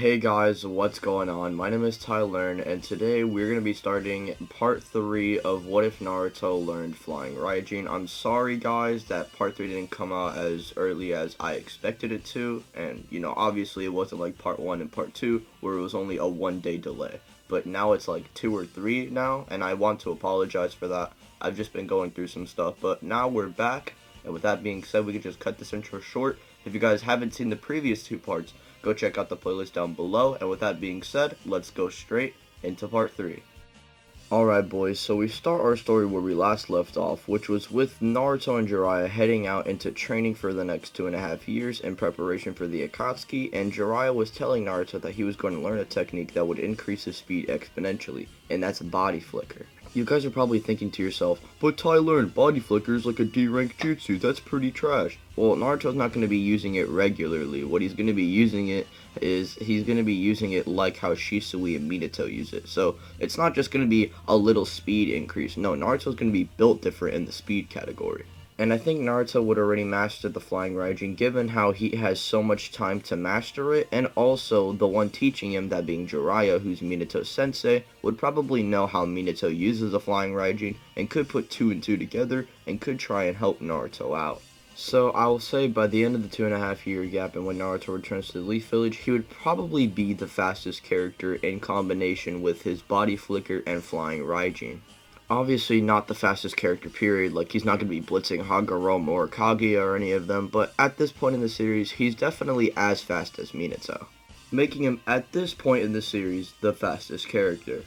Hey guys, what's going on? My name is Tylearn, and today we're going to be starting part 3 of What If Naruto Learned Flying Raijin. I'm sorry guys that part 3 didn't come out as early as I expected it to, and obviously it wasn't like part 1 and part 2 where it was only a 1-day delay. But now it's like 2 or 3 now, and I want to apologize for that. I've just been going through some stuff, but now we're back, and with that being said, we can just cut this intro short. If you guys haven't seen the previous 2 parts, go check out the playlist down below, and with that being said, let's go straight into part 3. Alright boys, so we start our story where we last left off, which was with Naruto and Jiraiya heading out into training for the next 2.5 years in preparation for the Akatsuki, and Jiraiya was telling Naruto that he was going to learn a technique that would increase his speed exponentially, and that's body flicker. You guys are probably thinking to yourself, but Tylearn, body flicker is like a D-rank jutsu, that's pretty trash. Well, Naruto's not going to be using it regularly. What he's going to be using it is, he's going to be using it like how Shisui and Minato use it. So, it's not just going to be a little speed increase. No, Naruto's going to be built different in the speed category. And I think Naruto would already master the Flying Raijin given how he has so much time to master it, and also the one teaching him, that being Jiraiya, who's Minato's sensei, would probably know how Minato uses the Flying Raijin and could put 2 and 2 together and could try and help Naruto out. So I will say by the end of the 2.5 year gap and when Naruto returns to the Leaf Village, he would probably be the fastest character in combination with his body flicker and Flying Raijin. Obviously not the fastest character period, like he's not going to be blitzing Hagoromo or Kaguya or any of them, but at this point in the series, he's definitely as fast as Minato, making him at this point in the series the fastest character.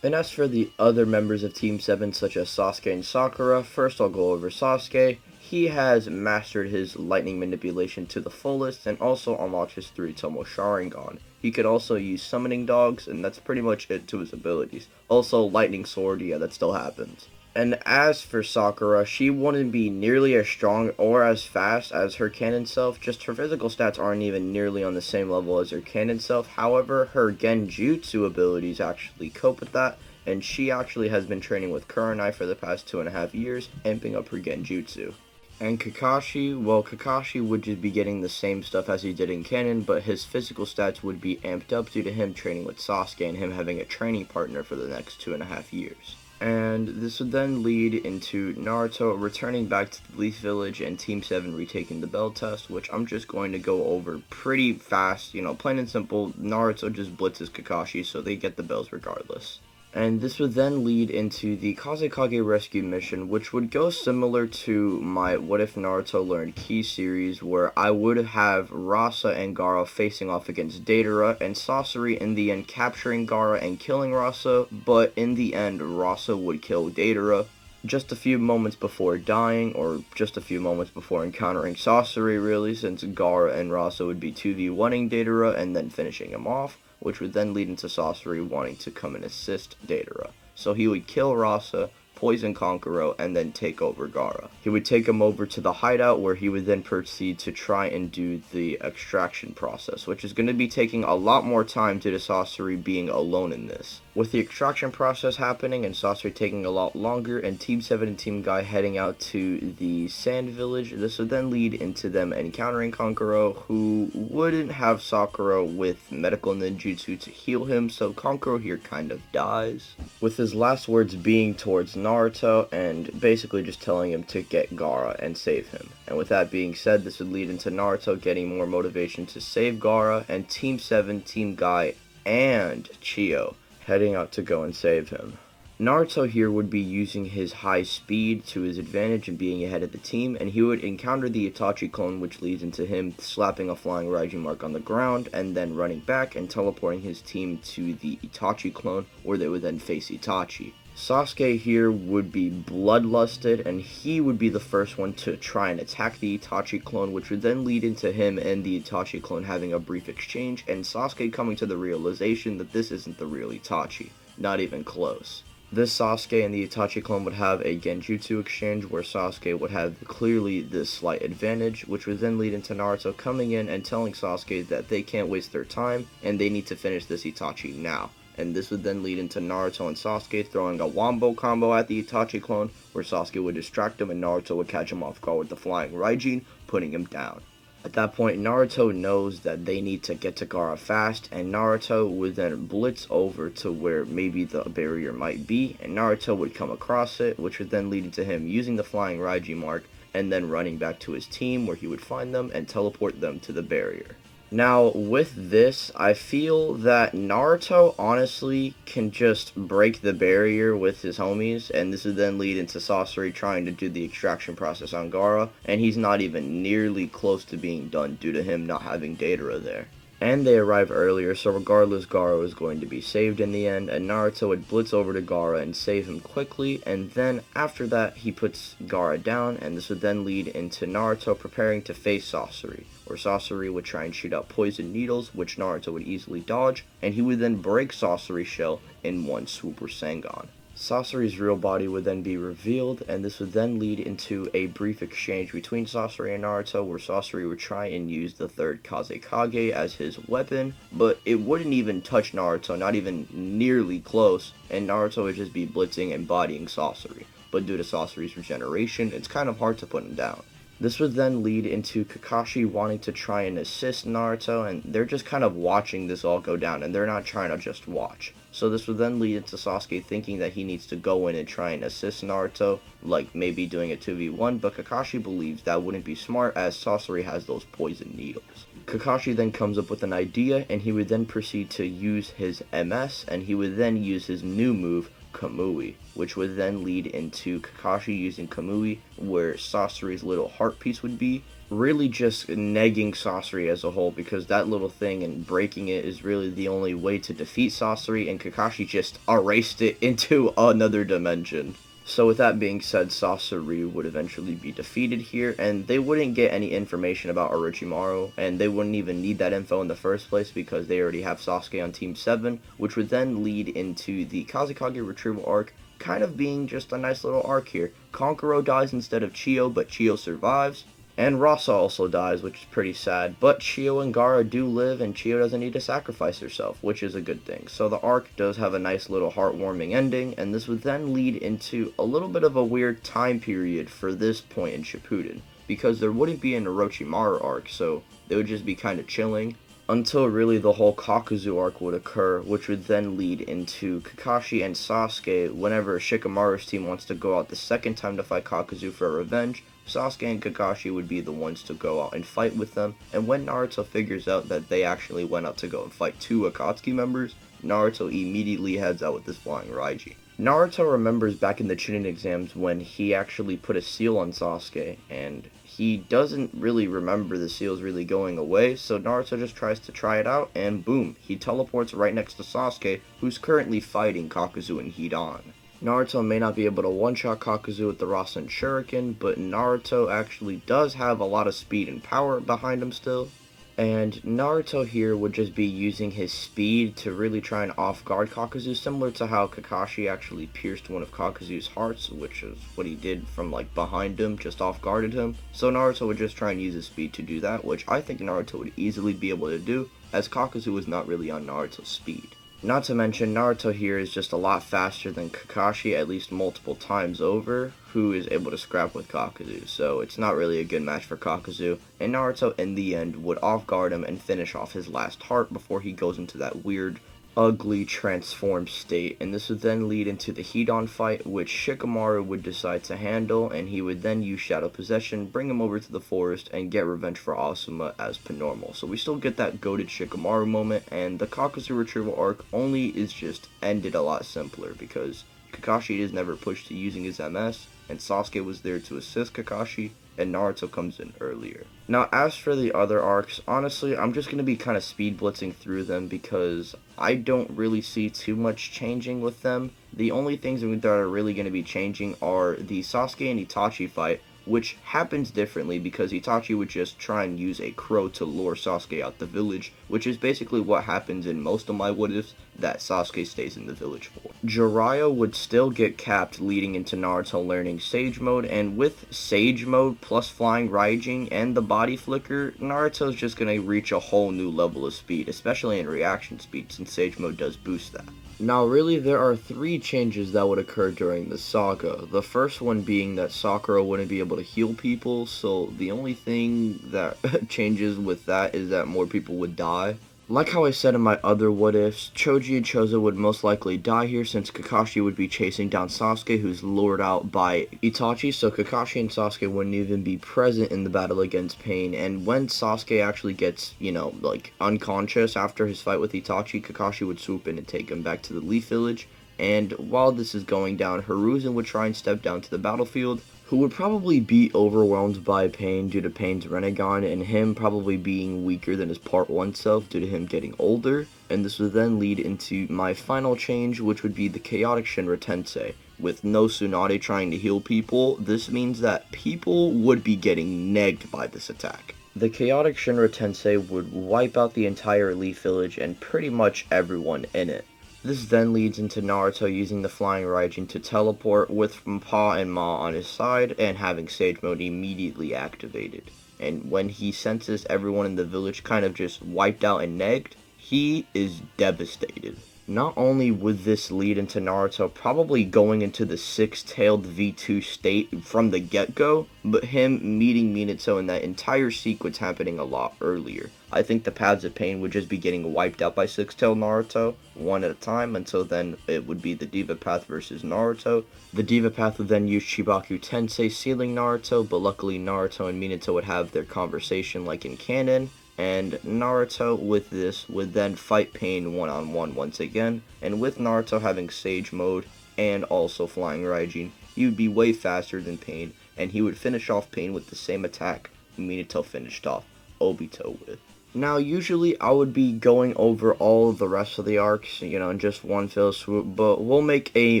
And as for the other members of Team 7 such as Sasuke and Sakura, first I'll go over Sasuke. He has mastered his lightning manipulation to the fullest and also unlocked his 3-Tomo Sharingan. He could also use summoning dogs, and that's pretty much it to his abilities. Also, lightning sword, yeah, that still happens. And as for Sakura, she wouldn't be nearly as strong or as fast as her canon self, just her physical stats aren't even nearly on the same level as her canon self. However, her genjutsu abilities actually cope with that, and she actually has been training with Kurenai for the past 2.5 years, amping up her genjutsu. And Kakashi, well, Kakashi would just be getting the same stuff as he did in canon, but his physical stats would be amped up due to him training with Sasuke and him having a training partner for the next 2.5 years. And this would then lead into Naruto returning back to the Leaf Village and Team 7 retaking the bell test, which I'm just going to go over pretty fast. Plain and simple, Naruto just blitzes Kakashi, so they get the bells regardless. And this would then lead into the Kazekage rescue mission, which would go similar to my What If Naruto Learned Ki series, where I would have Rasa and Gaara facing off against Deidara, and Sasori in the end capturing Gaara and killing Rasa, but in the end Rasa would kill Deidara just a few moments before dying, or just a few moments before encountering Sasori really, since Gaara and Rasa would be 2v1ing Deidara and then finishing him off, which would then lead into Sasori wanting to come and assist Deidara. So he would kill Rasa, poison Kankuro, and then take over Gaara. He would take him over to the hideout where he would then proceed to try and do the extraction process, which is going to be taking a lot more time due to Sasori being alone in this. With the extraction process happening and Sasori taking a lot longer and Team 7 and Team Guy heading out to the Sand Village, this would then lead into them encountering Kankuro, who wouldn't have Sakura with medical ninjutsu to heal him, so Kankuro here kind of dies, with his last words being towards Naruto and basically just telling him to get Gaara and save him. And with that being said, this would lead into Naruto getting more motivation to save Gaara, and Team 7, Team Guy, and Chiyo heading out to go and save him. Naruto here would be using his high speed to his advantage and being ahead of the team, and he would encounter the Itachi clone, which leads into him slapping a Flying Raijin mark on the ground and then running back and teleporting his team to the Itachi clone, where they would then face Itachi. Sasuke here would be bloodlusted, and he would be the first one to try and attack the Itachi clone, which would then lead into him and the Itachi clone having a brief exchange, and Sasuke coming to the realization that this isn't the real Itachi. Not even close. This Sasuke and the Itachi clone would have a genjutsu exchange where Sasuke would have clearly this slight advantage, which would then lead into Naruto coming in and telling Sasuke that they can't waste their time and they need to finish this Itachi now. And this would then lead into Naruto and Sasuke throwing a wombo combo at the Itachi clone, where Sasuke would distract him and Naruto would catch him off guard with the Flying Raijin, putting him down. At that point, Naruto knows that they need to get to Gaara fast, and Naruto would then blitz over to where maybe the barrier might be, and Naruto would come across it, which would then lead to him using the Flying Raijin mark, and then running back to his team where he would find them and teleport them to the barrier. Now, with this, I feel that Naruto honestly can just break the barrier with his homies, and this would then lead into Sasori trying to do the extraction process on Gaara, and he's not even nearly close to being done due to him not having Deidara there. And they arrive earlier, so regardless, Gaara was going to be saved in the end, and Naruto would blitz over to Gaara and save him quickly, and then after that, he puts Gaara down, and this would then lead into Naruto preparing to face Sasori, where Sasori would try and shoot out poison needles, which Naruto would easily dodge, and he would then break Sasori's shell in one Super Sengon. Sasori's real body would then be revealed, and this would then lead into a brief exchange between Sasori and Naruto, where Sasori would try and use the third Kazekage as his weapon, but it wouldn't even touch Naruto, not even nearly close, and Naruto would just be blitzing and bodying Sasori. But due to Sasori's regeneration, it's kind of hard to put him down. This would then lead into Kakashi wanting to try and assist Naruto, and they're just kind of watching this all go down, and they're not trying to just watch. So this would then lead into Sasuke thinking that he needs to go in and try and assist Naruto, like maybe doing a 2v1, but Kakashi believes that wouldn't be smart as Sasori has those poison needles. Kakashi then comes up with an idea, and he would then proceed to use his MS, and he would then use his new move, Kamui, which would then lead into Kakashi using Kamui, where Sasori's little heart piece would be, really just negging Sasori as a whole, because that little thing and breaking it is really the only way to defeat Sasori, and Kakashi just erased it into another dimension. So with that being said, Sasori would eventually be defeated here, and they wouldn't get any information about Orochimaru, and they wouldn't even need that info in the first place because they already have Sasuke on Team 7, which would then lead into the Kazekage retrieval arc, kind of being just a nice little arc here. Kankuro dies instead of Chiyo, but Chiyo survives. And Rasa also dies, which is pretty sad, but Chiyo and Gaara do live, and Chiyo doesn't need to sacrifice herself, which is a good thing. So the arc does have a nice little heartwarming ending, and this would then lead into a little bit of a weird time period for this point in Shippuden, because there wouldn't be an Orochimaru arc, so they would just be kind of chilling, until really the whole Kakuzu arc would occur, which would then lead into Kakashi and Sasuke whenever Shikamaru's team wants to go out the second time to fight Kakuzu for revenge. Sasuke and Kakashi would be the ones to go out and fight with them, and when Naruto figures out that they actually went out to go and fight two Akatsuki members, Naruto immediately heads out with this Flying Raijin. Naruto remembers back in the Chunin exams when he actually put a seal on Sasuke, and he doesn't really remember the seals really going away, so Naruto just tries to try it out, and boom, he teleports right next to Sasuke, who's currently fighting Kakuzu and Hidan. Naruto may not be able to one-shot Kakuzu with the Rasen Shuriken, but Naruto actually does have a lot of speed and power behind him still. And Naruto here would just be using his speed to really try and off-guard Kakuzu, similar to how Kakashi actually pierced one of Kakuzu's hearts, which is what he did from like behind him, just off-guarded him. So Naruto would just try and use his speed to do that, which I think Naruto would easily be able to do, as Kakuzu was not really on Naruto's speed. Not to mention, Naruto here is just a lot faster than Kakashi, at least multiple times over, who is able to scrap with Kakuzu, so it's not really a good match for Kakuzu, and Naruto in the end would off-guard him and finish off his last heart before he goes into that weird, ugly, transformed state, and this would then lead into the Hidan fight, which Shikamaru would decide to handle, and he would then use Shadow Possession, bring him over to the forest, and get revenge for Asuma as per normal. So we still get that goated Shikamaru moment, and the Kakuzu retrieval arc only is just ended a lot simpler, because Kakashi is never pushed to using his MS, and Sasuke was there to assist Kakashi, and Naruto comes in earlier. Now, as for the other arcs, honestly, I'm just going to be kind of speed blitzing through them because I don't really see too much changing with them. The only things that are really going to be changing are the Sasuke and Itachi fight, which happens differently because Itachi would just try and use a crow to lure Sasuke out the village, which is basically what happens in most of my what-ifs that Sasuke stays in the village for. Jiraiya would still get capped leading into Naruto learning Sage Mode, and with Sage Mode plus Flying Raijin and the body flicker, Naruto's just going to reach a whole new level of speed, especially in reaction speed since Sage Mode does boost that. Now really there are 3 changes that would occur during the saga. The first one being that Sakura wouldn't be able to heal people, so the only thing that changes with that is that more people would die. Like how I said in my other what ifs, Choji and Chozo would most likely die here since Kakashi would be chasing down Sasuke, who's lured out by Itachi, so Kakashi and Sasuke wouldn't even be present in the battle against Pain. And when Sasuke actually gets, like unconscious after his fight with Itachi, Kakashi would swoop in and take him back to the Leaf Village. And while this is going down, Hiruzen would try and step down to the battlefield, who would probably be overwhelmed by Pain due to Pain's Renegon and him probably being weaker than his Part 1 self due to him getting older. And this would then lead into my final change, which would be the Chaotic Shinra Tensei. With no Tsunade trying to heal people, this means that people would be getting negged by this attack. The Chaotic Shinra Tensei would wipe out the entire Leaf Village and pretty much everyone in it. This then leads into Naruto using the Flying Raijin to teleport with Pa and Ma on his side and having Sage Mode immediately activated. And when he senses everyone in the village kind of just wiped out and negged, he is devastated. Not only would this lead into Naruto probably going into the six-tailed V2 state from the get-go, but him meeting Minato in that entire sequence happening a lot earlier. I think the Paths of Pain would just be getting wiped out by six-tailed Naruto, one at a time, until then it would be the Diva Path versus Naruto. The Diva Path would then use Chibaku Tensei sealing Naruto, but luckily Naruto and Minato would have their conversation like in canon. And Naruto with this would then fight Pain one-on-one once again, and with Naruto having Sage Mode and also Flying Raijin, he would be way faster than Pain, and he would finish off Pain with the same attack Minato finished off Obito with. Now usually I would be going over all of the rest of the arcs, in just one fell swoop, but we'll make a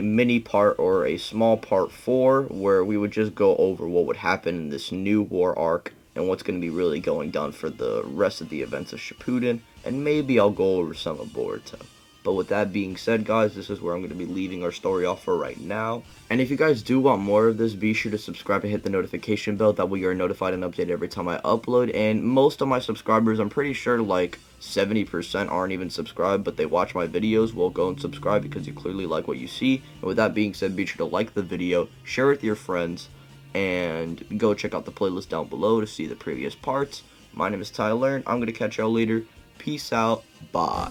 mini part or a small part 4 where we would just go over what would happen in this new war arc and what's going to be really going down for the rest of the events of Shippuden, and maybe I'll go over some of Boruto. But with that being said, guys, this is where I'm going to be leaving our story off for right now. And if you guys do want more of this, be sure to subscribe and hit the notification bell, that way you are notified and updated every time I upload. And most of my subscribers, I'm pretty sure like 70% aren't even subscribed, but they watch my videos. Well, go and subscribe because you clearly like what you see. And with that being said, be sure to like the video, share it with your friends, and go check out the playlist down below to see the previous parts. My name is Tylearn. I'm going to catch y'all later. Peace out. Bye.